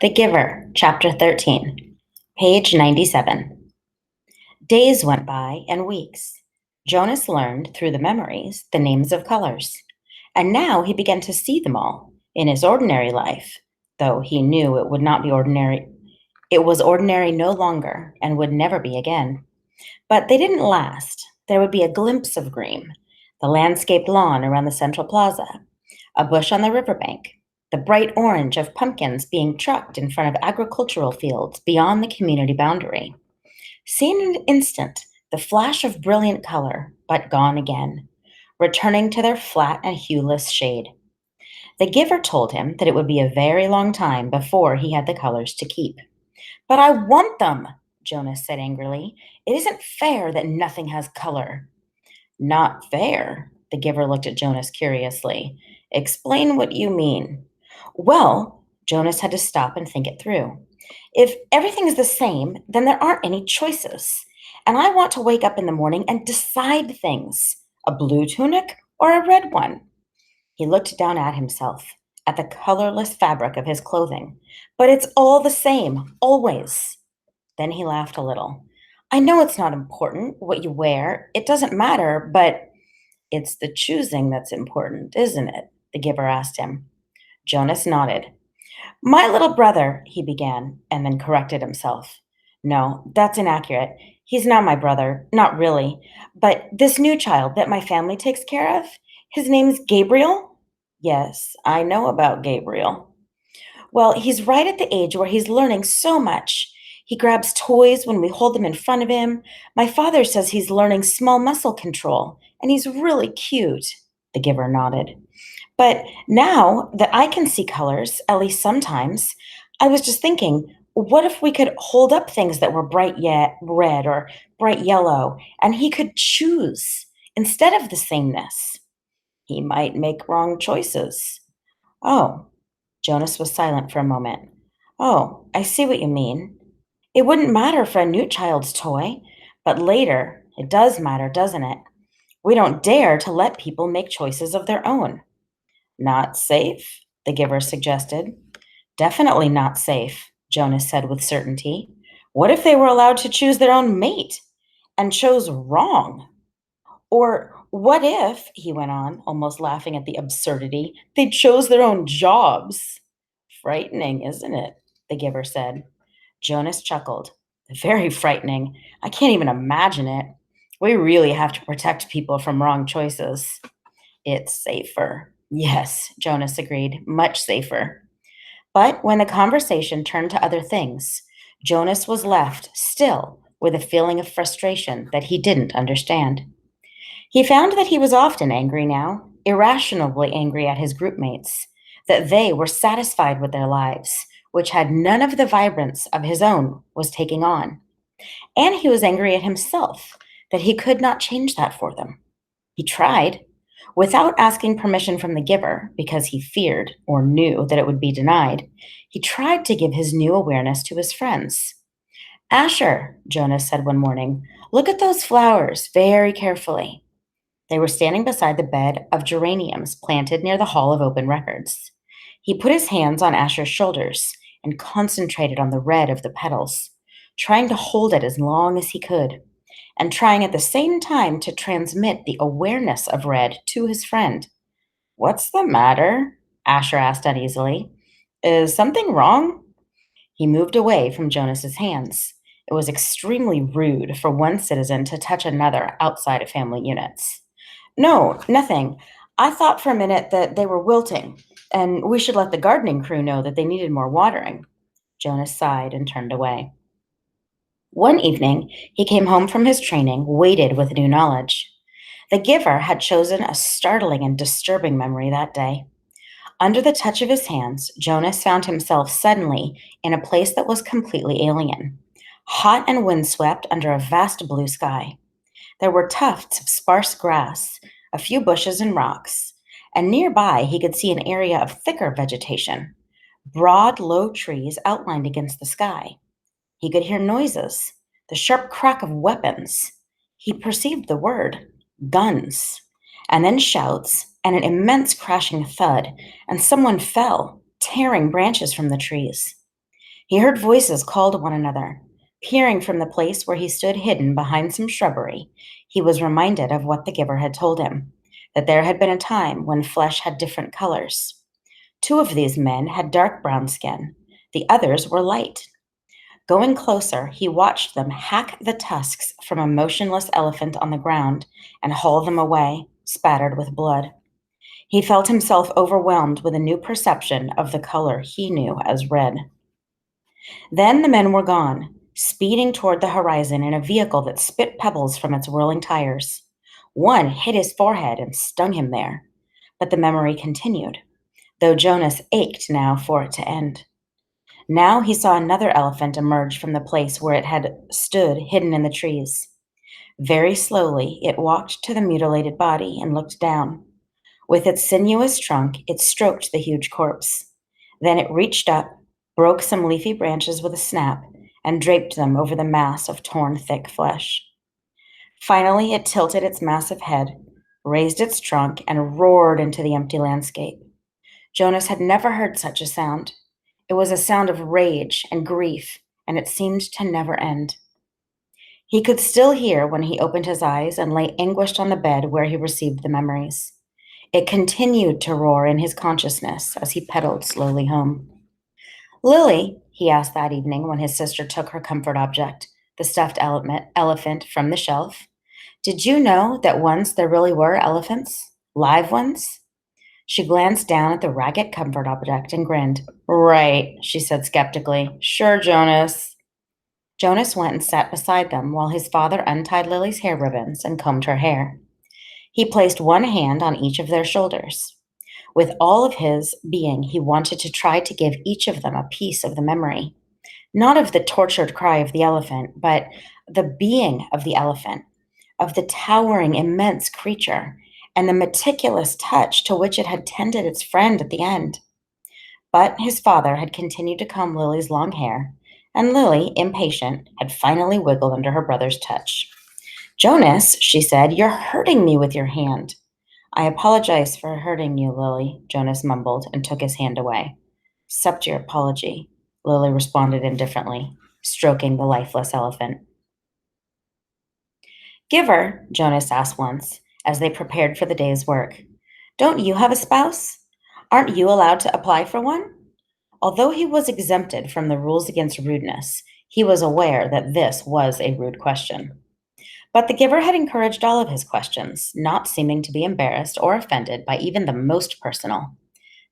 The Giver, Chapter 13, page 97. Days went by and weeks. Jonas learned through the memories the names of colors, and now he began to see them all in his ordinary life, though he knew it would not be ordinary. It was ordinary no longer and would never be again. But they didn't last. There would be a glimpse of green, the landscaped lawn around the central plaza, a bush on the riverbank, the bright orange of pumpkins being trucked in front of agricultural fields beyond the community boundary. Seen in an instant, the flash of brilliant color, but gone again, returning to their flat and hueless shade. The giver told him that it would be a very long time before he had the colors to keep. But I want them, Jonas said angrily. It isn't fair that nothing has color. Not fair? The giver looked at Jonas curiously. Explain what you mean. Well, Jonas had to stop and think it through. If everything is the same, then there aren't any choices. And I want to wake up in the morning and decide things, a blue tunic or a red one. He looked down at himself, at the colorless fabric of his clothing. But it's all the same, always. Then he laughed a little. I know it's not important what you wear. It doesn't matter, but it's the choosing that's important, isn't it? The giver asked him. Jonas nodded. My little brother, he began, and then corrected himself. No, that's inaccurate. He's not my brother, not really. But this new child that my family takes care of, his name's Gabriel? Yes, I know about Gabriel. Well, he's right at the age where he's learning so much. He grabs toys when we hold them in front of him. My father says he's learning small muscle control, and he's really cute. The giver nodded. But now that I can see colors, at least sometimes, I was just thinking, what if we could hold up things that were bright yet red or bright yellow, and he could choose instead of the sameness? He might make wrong choices. Oh, Jonas was silent for a moment. Oh, I see what you mean. It wouldn't matter for a new child's toy, but later it does matter, doesn't it? We don't dare to let people make choices of their own. Not safe, the giver suggested. Definitely not safe, Jonas said with certainty. What if they were allowed to choose their own mate and chose wrong? Or what if, he went on, almost laughing at the absurdity, they chose their own jobs? Frightening, isn't it? The giver said. Jonas chuckled. Very frightening. I can't even imagine it. We really have to protect people from wrong choices. It's safer. Yes, Jonas agreed. Much safer. But when the conversation turned to other things, Jonas was left still with a feeling of frustration that he didn't understand. He found that he was often angry now, irrationally angry at his groupmates, that they were satisfied with their lives, which had none of the vibrance of his own was taking on. And he was angry at himself that he could not change that for them. He tried, without asking permission from the giver, because he feared or knew that it would be denied, he tried to give his new awareness to his friends. Asher, Jonas said one morning, look at those flowers very carefully. They were standing beside the bed of geraniums planted near the Hall of Open Records. He put his hands on Asher's shoulders and concentrated on the red of the petals, trying to hold it as long as he could, and trying at the same time to transmit the awareness of red to his friend. What's the matter? Asher asked uneasily. Is something wrong? He moved away from Jonas's hands. It was extremely rude for one citizen to touch another outside of family units. No, nothing. I thought for a minute that they were wilting, and we should let the gardening crew know that they needed more watering. Jonas sighed and turned away. One evening, he came home from his training, weighted with new knowledge. The giver had chosen a startling and disturbing memory that day. Under the touch of his hands, Jonas found himself suddenly in a place that was completely alien, hot and windswept under a vast blue sky. There were tufts of sparse grass, a few bushes and rocks, and nearby he could see an area of thicker vegetation, broad, low trees outlined against the sky. He could hear noises, the sharp crack of weapons. He perceived the word, guns, and then shouts and an immense crashing thud, and someone fell, tearing branches from the trees. He heard voices call to one another. Peering from the place where he stood hidden behind some shrubbery, he was reminded of what the giver had told him, that there had been a time when flesh had different colors. Two of these men had dark brown skin. The others were light. Going closer, he watched them hack the tusks from a motionless elephant on the ground and haul them away, spattered with blood. He felt himself overwhelmed with a new perception of the color he knew as red. Then the men were gone, speeding toward the horizon in a vehicle that spit pebbles from its whirling tires. One hit his forehead and stung him there, but the memory continued, though Jonas ached now for it to end. Now he saw another elephant emerge from the place where it had stood hidden in the trees. Very slowly, it walked to the mutilated body and looked down. With its sinuous trunk, it stroked the huge corpse. Then it reached up, broke some leafy branches with a snap, and draped them over the mass of torn, thick flesh. Finally, it tilted its massive head, raised its trunk, and roared into the empty landscape. Jonas had never heard such a sound. It was a sound of rage and grief, and it seemed to never end. He could still hear when he opened his eyes and lay anguished on the bed where he received the memories. It continued to roar in his consciousness as he pedaled slowly home. Lily, he asked that evening when his sister took her comfort object, the stuffed elephant, from the shelf, did you know that once there really were elephants? Live ones? She glanced down at the ragged comfort object and grinned. Right, she said skeptically. Sure, Jonas. Jonas went and sat beside them while his father untied Lily's hair ribbons and combed her hair. He placed one hand on each of their shoulders. With all of his being, he wanted to try to give each of them a piece of the memory. Not of the tortured cry of the elephant, but the being of the elephant, of the towering, immense creature, and the meticulous touch to which it had tended its friend at the end. But his father had continued to comb Lily's long hair, and Lily, impatient, had finally wiggled under her brother's touch. Jonas, she said, you're hurting me with your hand. I apologize for hurting you, Lily, Jonas mumbled and took his hand away. Accept your apology, Lily responded indifferently, stroking the lifeless elephant. Giver, Jonas asked once, as they prepared for the day's work, don't you have a spouse? Aren't you allowed to apply for one? Although he was exempted from the rules against rudeness, he was aware that this was a rude question. But the giver had encouraged all of his questions, not seeming to be embarrassed or offended by even the most personal.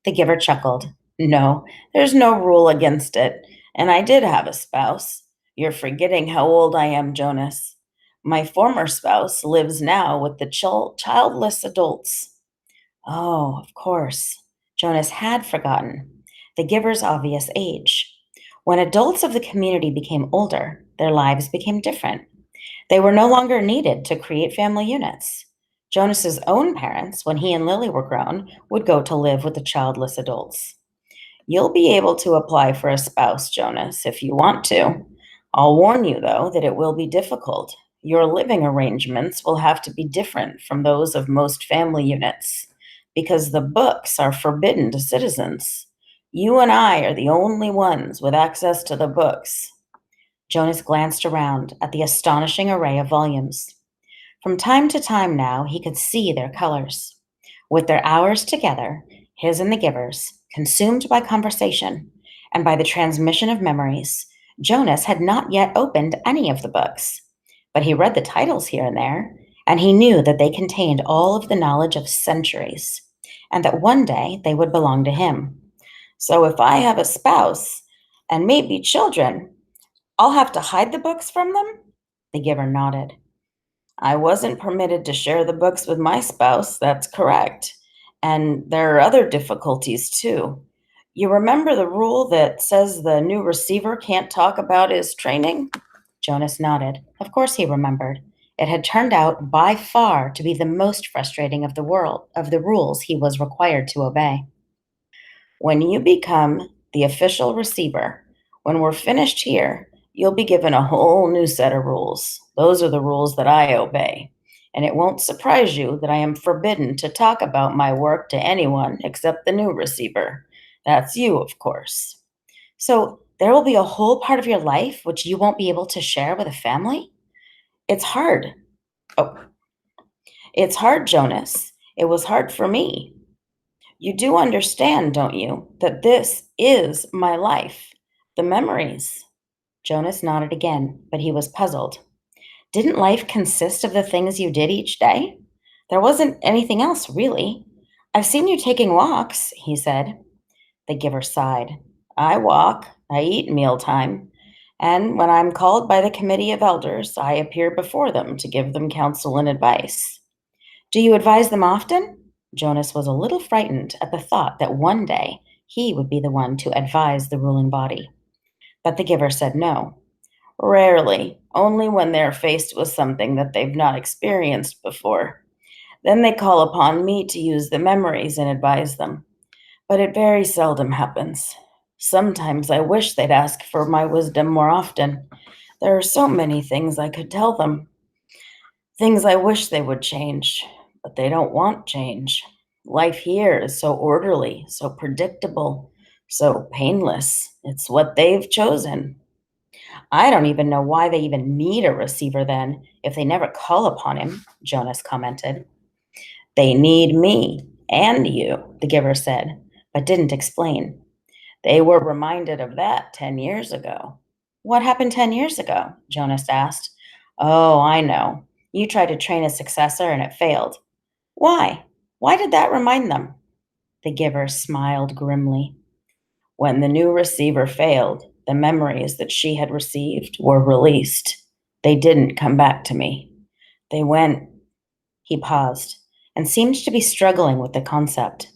The giver chuckled. No, there's no rule against it, and I did have a spouse. You're forgetting how old I am, Jonas. My former spouse lives now with the childless adults. Oh, of course. Jonas had forgotten the giver's obvious age. When adults of the community became older, their lives became different. They were no longer needed to create family units. Jonas's own parents, when he and Lily were grown, would go to live with the childless adults. You'll be able to apply for a spouse, Jonas, if you want to. I'll warn you, though, that it will be difficult. Your living arrangements will have to be different from those of most family units, because the books are forbidden to citizens. You and I are the only ones with access to the books. Jonas glanced around at the astonishing array of volumes. From time to time now, he could see their colors. With their hours together, his and the giver's, consumed by conversation and by the transmission of memories, Jonas had not yet opened any of the books. But he read the titles here and there, and he knew that they contained all of the knowledge of centuries, and that one day they would belong to him. So if I have a spouse and maybe children, I'll have to hide the books from them? The giver nodded. I wasn't permitted to share the books with my spouse, that's correct. And there are other difficulties too. You remember the rule that says the new receiver can't talk about his training? Jonas nodded. Of course he remembered. It had turned out by far to be the most frustrating of the rules he was required to obey. When you become the official receiver, when we're finished here, you'll be given a whole new set of rules. Those are the rules that I obey. And it won't surprise you that I am forbidden to talk about my work to anyone except the new receiver. That's you, of course. So there will be a whole part of your life which you won't be able to share with a family? It's hard. Oh, it's hard, Jonas. It was hard for me. You do understand, don't you, that this is my life, the memories. Jonas nodded again, but he was puzzled. Didn't life consist of the things you did each day? There wasn't anything else, really. I've seen you taking walks, he said. The giver sighed. I walk, I eat mealtime, and when I'm called by the committee of elders, I appear before them to give them counsel and advice. Do you advise them often? Jonas was a little frightened at the thought that one day he would be the one to advise the ruling body. But the giver said no. Rarely, only when they're faced with something that they've not experienced before. Then they call upon me to use the memories and advise them. But it very seldom happens. Sometimes I wish they'd ask for my wisdom more often. There are so many things I could tell them, things I wish they would change, but they don't want change. Life here is so orderly, so predictable, so painless. It's what they've chosen. I don't even know why they even need a receiver then, if they never call upon him, Jonas commented. They need me and you, the giver said, but didn't explain. They were reminded of that 10 years ago. What happened 10 years ago? Jonas asked. Oh, I know. You tried to train a successor and it failed. Why? Why did that remind them? The giver smiled grimly. When the new receiver failed, the memories that she had received were released. They didn't come back to me. They went. He paused and seemed to be struggling with the concept.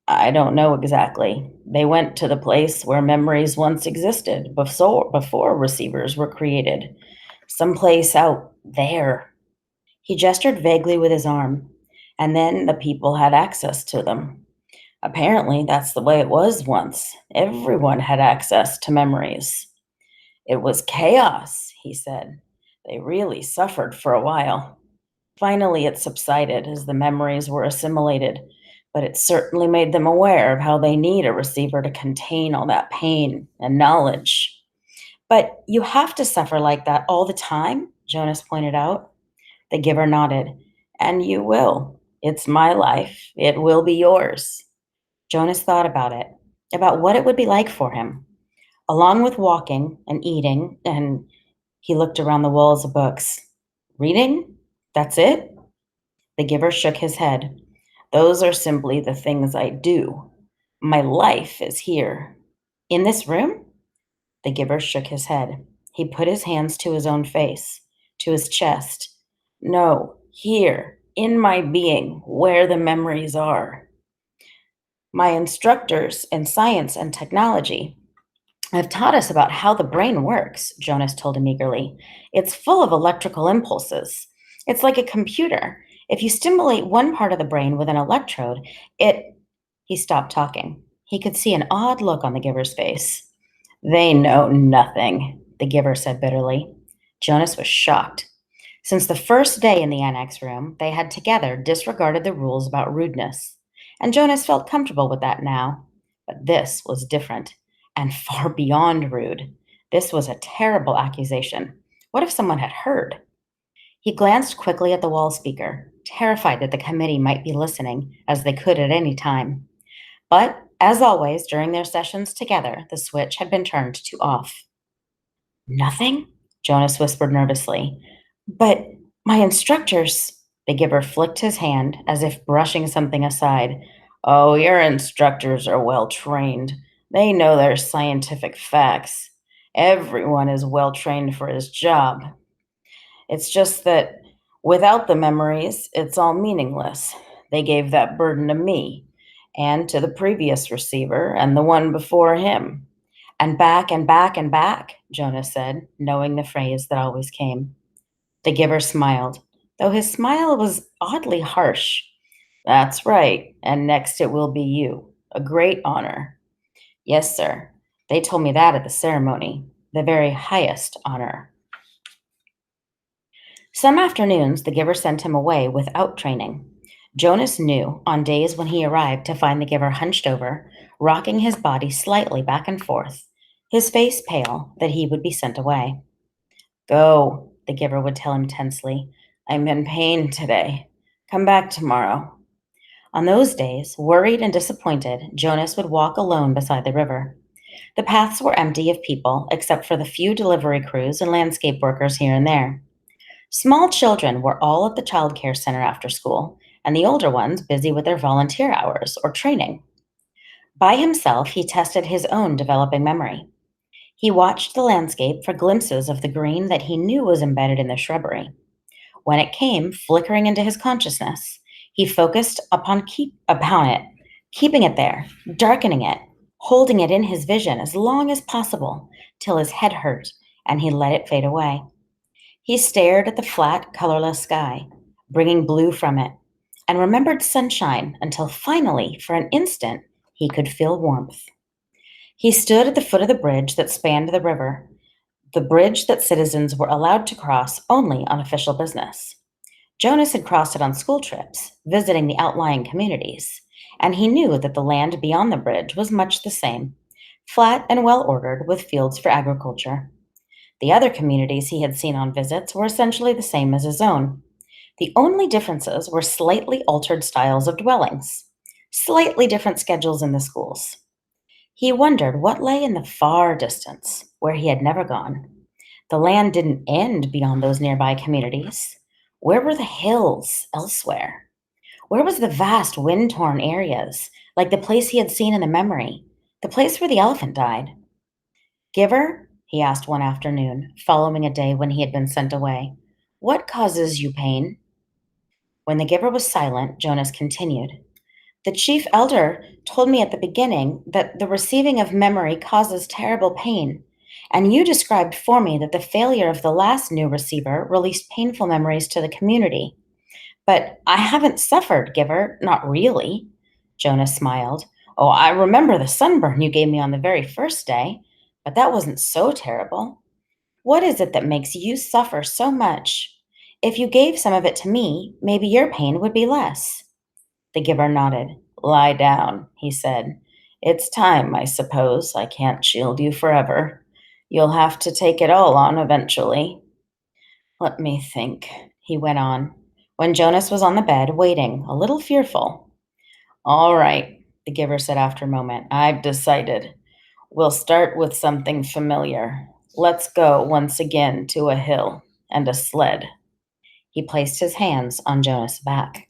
I don't know exactly. They went to the place where memories once existed before receivers were created. Someplace out there. He gestured vaguely with his arm, and then the people had access to them. Apparently, that's the way it was once. Everyone had access to memories. It was chaos, he said. They really suffered for a while. Finally, it subsided as the memories were assimilated, but it certainly made them aware of how they need a receiver to contain all that pain and knowledge. But you have to suffer like that all the time, Jonas pointed out. The giver nodded. And you will. It's my life. It will be yours. Jonas thought about it, about what it would be like for him. Along with walking and eating, and he looked around the walls of books. Reading? That's it? The giver shook his head. Those are simply the things I do. My life is here. In this room? The giver shook his head. He put his hands to his own face, to his chest. No, here, in my being, where the memories are. My instructors in science and technology have taught us about how the brain works, Jonas told him eagerly. It's full of electrical impulses. It's like a computer. If you stimulate one part of the brain with an electrode, it. He stopped talking. He could see an odd look on the giver's face. They know nothing, the giver said bitterly. Jonas was shocked. Since the first day in the annex room, they had together disregarded the rules about rudeness. And Jonas felt comfortable with that now. But this was different and far beyond rude. This was a terrible accusation. What if someone had heard? He glanced quickly at the wall speaker, terrified that the committee might be listening, as they could at any time. But, as always, during their sessions together, the switch had been turned to off. Nothing? Jonas whispered nervously. But my instructors. The giver flicked his hand as if brushing something aside. Oh, your instructors are well trained. They know their scientific facts. Everyone is well trained for his job. It's just that without the memories, it's all meaningless. They gave that burden to me and to the previous receiver and the one before him. And back and back and back, Jonas said, knowing the phrase that always came. The giver smiled, though his smile was oddly harsh. That's right, and next it will be you. A great honor. Yes, sir. They told me that at the ceremony. The very highest honor. Some afternoons, the giver sent him away without training. Jonas knew on days when he arrived to find the giver hunched over, rocking his body slightly back and forth, his face pale, that he would be sent away. Go, the giver would tell him tensely. I'm in pain today. Come back tomorrow. On those days, worried and disappointed, Jonas would walk alone beside the river. The paths were empty of people, except for the few delivery crews and landscape workers here and there. Small children were all at the child care center after school, and the older ones busy with their volunteer hours or training. By himself, he tested his own developing memory. He watched the landscape for glimpses of the green that he knew was embedded in the shrubbery. When it came flickering into his consciousness, he focused upon it, keeping it there, darkening it, holding it in his vision as long as possible till his head hurt and he let it fade away. He stared at the flat, colorless sky, bringing blue from it, and remembered sunshine until finally, for an instant, he could feel warmth. He stood at the foot of the bridge that spanned the river, the bridge that citizens were allowed to cross only on official business. Jonas had crossed it on school trips, visiting the outlying communities, and he knew that the land beyond the bridge was much the same, flat and well ordered with fields for agriculture. The other communities he had seen on visits were essentially the same as his own. The only differences were slightly altered styles of dwellings, slightly different schedules in the schools. He wondered what lay in the far distance, where he had never gone. The land didn't end beyond those nearby communities. Where were the hills elsewhere? Where was the vast wind-torn areas, like the place he had seen in the memory, the place where the elephant died? Giver, he asked one afternoon, following a day when he had been sent away, what causes you pain? When the giver was silent, Jonas continued. The chief elder told me at the beginning that the receiving of memory causes terrible pain, and you described for me that the failure of the last new receiver released painful memories to the community. But I haven't suffered, Giver, not really. Jonas smiled. Oh, I remember the sunburn you gave me on the very first day, but that wasn't so terrible. What is it that makes you suffer so much? If you gave some of it to me, maybe your pain would be less. The giver nodded. Lie down, he said. It's time, I suppose. I can't shield you forever. You'll have to take it all on eventually. Let me think, he went on, when Jonas was on the bed, waiting, a little fearful. All right, the giver said after a moment. I've decided. We'll start with something familiar. Let's go once again to a hill and a sled. He placed his hands on Jonas' back.